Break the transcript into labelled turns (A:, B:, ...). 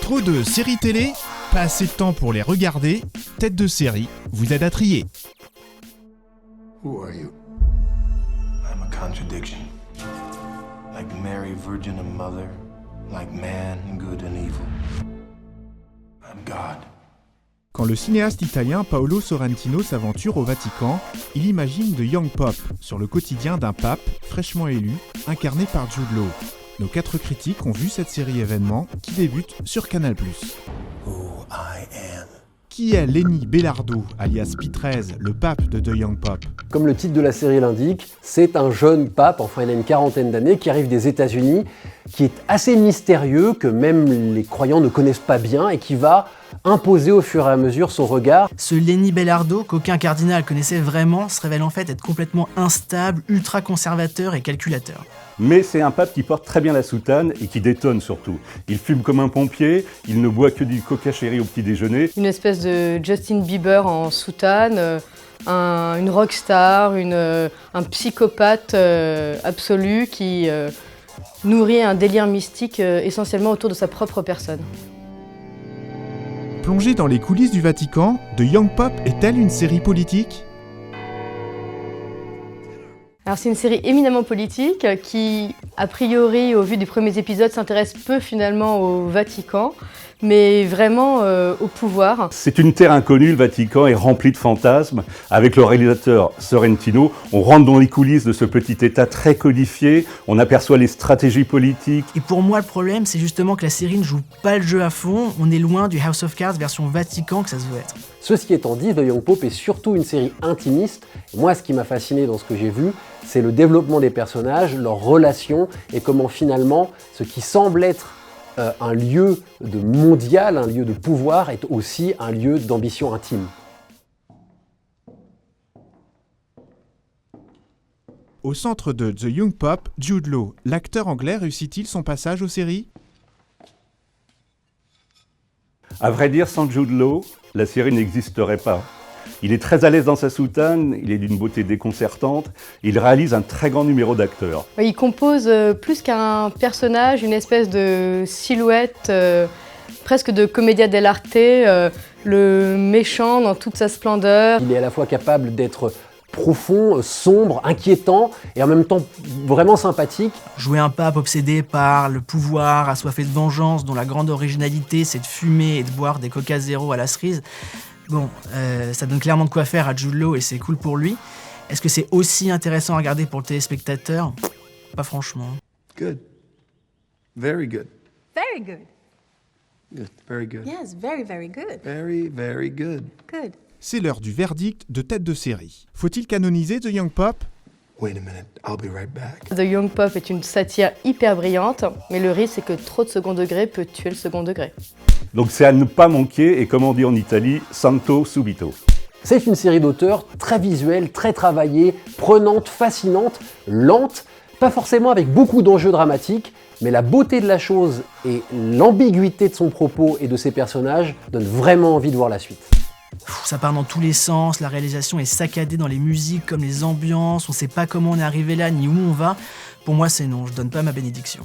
A: Trop de séries télé, pas assez de temps pour les regarder, Tête de série vous aide à trier.
B: Who are you? I'm a contradiction. Like Mary, Virgin and Mother, like man, good and evil. I'm God.
A: Quand le cinéaste italien Paolo Sorrentino s'aventure au Vatican, il imagine The Young Pope sur le quotidien d'un pape fraîchement élu, incarné par Jude Law. Nos 4 critiques ont vu cette série événement qui débute sur Canal+.
B: Who I am.
A: Qui est Lenny Belardo, alias P13, le pape de The Young Pope?
C: Comme le titre de la série l'indique, c'est un jeune pape, enfin il a une quarantaine d'années, qui arrive des États-Unis, qui est assez mystérieux, que même les croyants ne connaissent pas bien, et qui va imposer au fur et à mesure son regard.
D: Ce Lenny Belardo, qu'aucun cardinal connaissait vraiment, se révèle en fait être complètement instable, ultra conservateur et calculateur.
E: Mais c'est un pape qui porte très bien la soutane et qui détonne surtout. Il fume comme un pompier, il ne boit que du coca chéri au petit déjeuner.
F: Une espèce de Justin Bieber en soutane, une rockstar, un psychopathe absolu qui nourrit un délire mystique essentiellement autour de sa propre personne.
A: Plongée dans les coulisses du Vatican, The Young Pope est-elle une série politique ?
F: Alors c'est une série éminemment politique qui, a priori, au vu des premiers épisodes, s'intéresse peu finalement au Vatican, mais vraiment au pouvoir.
E: C'est une terre inconnue, le Vatican est rempli de fantasmes. Avec le réalisateur Sorrentino, on rentre dans les coulisses de ce petit État très codifié, on aperçoit les stratégies politiques.
D: Et pour moi, le problème, c'est justement que la série ne joue pas le jeu à fond. On est loin du House of Cards version Vatican que ça se veut être.
C: Ceci étant dit, The Young Pope est surtout une série intimiste. Et moi, ce qui m'a fasciné dans ce que j'ai vu, c'est le développement des personnages, leurs relations, et comment finalement, ce qui semble être un lieu de mondial, un lieu de pouvoir, est aussi un lieu d'ambition intime.
A: Au centre de The Young Pope, Jude Law, l'acteur anglais réussit-il son passage aux séries ?
E: À vrai dire, sans Jude Law, la série n'existerait pas. Il est très à l'aise dans sa soutane, il est d'une beauté déconcertante, il réalise un très grand numéro d'acteurs.
F: Il compose plus qu'un personnage, une espèce de silhouette, presque de commedia dell'arte, le méchant dans toute sa splendeur.
C: Il est à la fois capable d'être profond, sombre, inquiétant et en même temps vraiment sympathique.
D: Jouer un pape obsédé par le pouvoir, assoiffé de vengeance, dont la grande originalité c'est de fumer et de boire des coca zéro à la cerise. Bon, ça donne clairement de quoi faire à Jude Law et c'est cool pour lui. Est-ce que c'est aussi intéressant à regarder pour le téléspectateur ? Pas franchement.
B: Good. Very good.
G: Very good.
B: Good. Very good.
G: Yes, very, very good.
B: Very, very good.
G: Good.
A: C'est l'heure du verdict de Tête de série. Faut-il canoniser The Young Pope ?
B: Wait a minute. I'll be right back.
F: The Young Pope est une satire hyper brillante, mais le risque c'est que trop de second degré peut tuer le second degré.
E: Donc c'est à ne pas manquer, et comme on dit en Italie, santo subito.
C: C'est une série d'auteurs très visuelle, très travaillée, prenante, fascinante, lente, pas forcément avec beaucoup d'enjeux dramatiques, mais la beauté de la chose et l'ambiguïté de son propos et de ses personnages donnent vraiment envie de voir la suite.
D: Ça part dans tous les sens, la réalisation est saccadée dans les musiques comme les ambiances, on sait pas comment on est arrivé là ni où on va. Pour moi c'est non, je donne pas ma bénédiction.